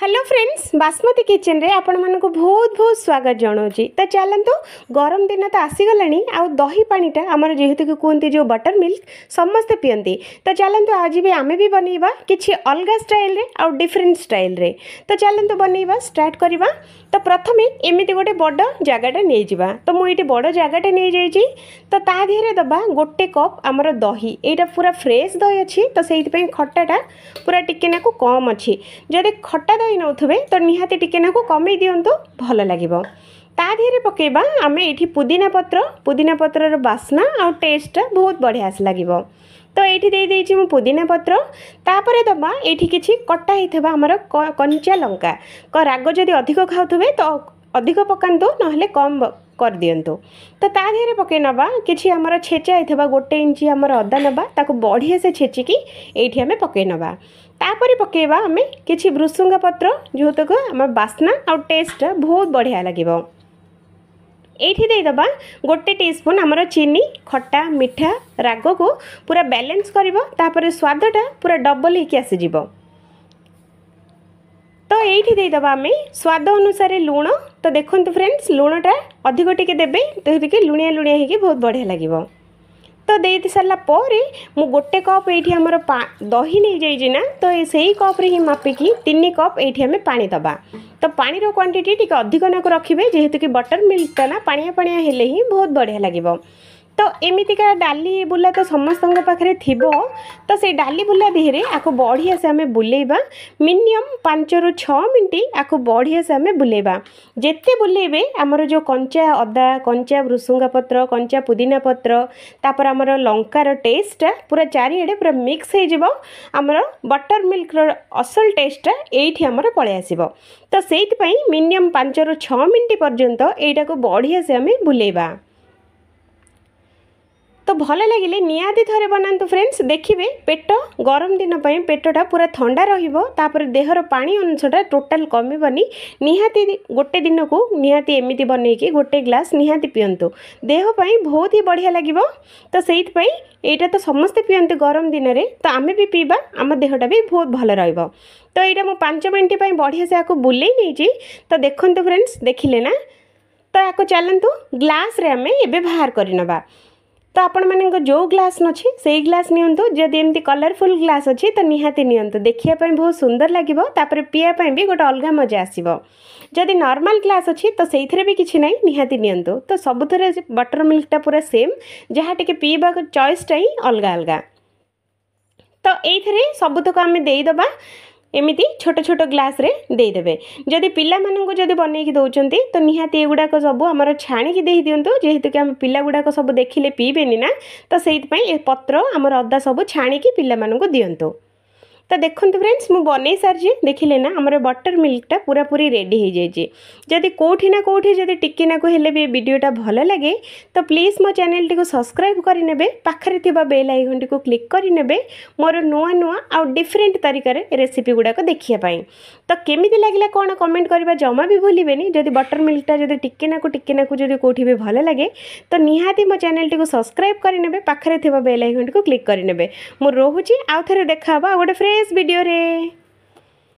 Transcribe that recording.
Hello friends, basmati kitchen रे आपण मानको बहुत बहुत स्वागत जनाऊँगी। तो चलतु गरम दिन तो आसीगला आ दही पानीटा आमर जेहेतु कि कहते जो बटर मिल्क समस्ते पियंती। तो चलतु आज भी आमे भी बनैबा किछि अलग स्टाइल रे आ डिफरेंट स्टाइल रे। तो चलतु बनैबा स्टार्ट करबा। तो प्रथमे एमिति गोटे बड़ जगाटा नहीं जावा। तो मुझे बड़ जगाटा नहीं जाइए। तो ता देहरे दबा गोटे कप आमर दही। एटा पूरा फ्रेश दही अच्छी। तो से खट्टाटा पूरा टिके नाकु कम अच्छी। जदि खट्टा दही नौथुबे तो निहाती टिके नाकु कमे दियंतु भल लागिबो। ता देहरे पकेबा आमे एठी पुदीना पत्रर बास्ना आ टेस्ट बहुत बढ़िया से लागिबो। तो ये दे देछि मु पुदीना पत्र। तापरे दबा एठी किछि कट्टा हिथबा हमर कंचा लंका क राग जदि अधिक खाउथबे तो अधिक पकांतु नहले कम कर दियंतु। तो ता देहरे पके नबा किछि हमर छेचा हिथबा 1 इंची हमर अदा नबा ताको बढ़िया से छेचिकी एठी हमें पके नबा। तापरे पकेबा आमे किछि भृसुंगा पत्र जोतक हमर बास्ना आ टेस्ट बहुत बढ़िया लागिबो। एठी दे दबा 1 टीस्पून आमर चीनी खट्टा मिठा राग को पूरा बैलेंस करिवो। तापरे स्वादटा पूरा डबल होके आसी जिवो। तो एठी दे दबा आमे स्वाद अनुसार लूण। तो देखंतु फ्रेंड्स लूणटा अधिक टिके देबे तो लुणिया लुणिया होके बहुत बढ़िया लागिवो। तो दे सारा पर मु 1 कप ये आमर दही नहीं जाइए ना। तो सही कप रे ही मापिकी 3 कप ये आम पानी दबा। तो पानी रो क्वांटिटी टिके अधिक नाक रखिए जेहेतु कि बटर मिल्कटा ना पानिया पानिया हेले ही बहुत बढ़िया लगिवो। तो एमितिका डाली बुला तो समस्त पाखे थिबो। तो से डाली बुला देहरे आको बढ़िया से आमे बुलेबा मिनिमम 5 ରୁ 6 मिनट आको बढ़िया से आमे बुलेबा। जेते बुलेबे आमर जो कंचा अदा कंचा भृसुंगा पत्र कंचा पुदीना पत्र तापर आमर लंकार टेस्ट पूरा चारिआडे पूरा मिक्स हो जिवो। आमर बटर मिल्क रो असल टेस्ट एठी आमर पळे आसीबो। तो सेति पई मिनिमम 5 ରୁ 6 मिनट पर्यंत एटा को बढ़िया से आमे बुलेबा। तो भल लगे निहाती थे बनातु फ्रेंड्स। देखिए पेट गरम दिन पर पेटटा पूरा ठंडा रही देहर पानी अंशटा टोटाल कमिबनी। निहाती गोटे दिन को निहाती एमती बनईकि गोटे ग्लास निहाती पियंतु देहपाई बहुत ही बढ़िया लगे। तो से यहाँ तो समस्ते पियंते गरम दिन में। तो आमे भी पीबा आम देहटा भी बहुत भल रहिबो। तो यहाँ मु 5 मिनट बढ़िया से आपको बुले नहीं। तो देखंतु फ्रेंड्स देखिले ना। तो आपको चलतु ग्लास रे आमे एबे बाहर करनबा। तो आपण माने जो ग्लास अच्छी से ग्लास नियंतु। जदि एमती कलरफुल ग्लास अच्छी तो निहाती नियंतु देखिया बहुत सुंदर लगे। तापर पिया भी गोटे अलग मजा आसीबो। जदि नॉर्मल ग्लास अच्छी तो से भी किसी ना निहाती नियंतु। तो सबुथरे बटर मिल्कटा पूरा सेम जहाँ टिके पीवा चॉइसटा ही अलग अलग। तो ये सबुतक आम देदबा एमिति छोट छोट ग्लास रे दे देबे। जदि पिला माननको जदि बनेकी दउचंती तो निहाती एगुडाक सब हमर छाणी की देई दियंतु जेहेतु कि हम पिला गुडाक सब देखिले पीबेनी ना। तो सेइत पई ए पत्र हमर अदा सब छाणी की पिला माननको दियंतु। तो देखंतु फ्रेंड्स मु बनै सारजी देखिले ना हमर बटर मिल्कटा पूरा पूरी रेडी हो जाइए। जदि कोठी ना कोठी जदि टिके ना को हेले भी वीडियोटा भल लगे तो प्लीज मो चैनल टी को सब्सक्राइब करिनेबे पाखरे थिबा बेल आइकन टी को क्लिक करिनेबे मोर नुआ नुआ आ डिफरेंट तरीका रे रेसिपी गुडा को देखिया पाई। तो केमिति लागिला कोन कमेंट करबा जमा भी भूलिबेनी। जदि बटर मिल्कटा जदि टिके ना को जदि कोठी भी भल लगे तो निहाती मो चैनल टी को सब्सक्राइब करिनेबे पाखरे थिबा बेल आइकन टी को क्लिक करिनेबे। मो रोहुची आउ थरे देखाबा गोटे फ्रेश वीडियो रे।